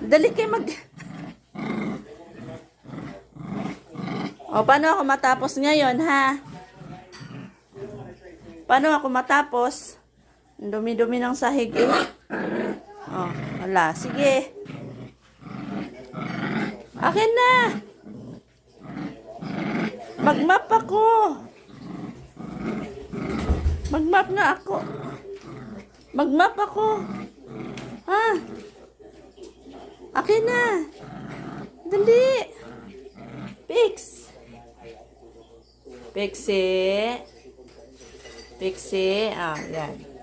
Dali kayo mag... O, paano ako matapos ngayon, ha? Paano ako matapos? Ang dumi-dumi ng sahig, eh. O, wala. Sige. Akin na. Mag-map ako. Mag-map nga ako. Mag-map ako. Ha? Akin na. Dali. Fix. Pixie. Pixie. Ah, yan.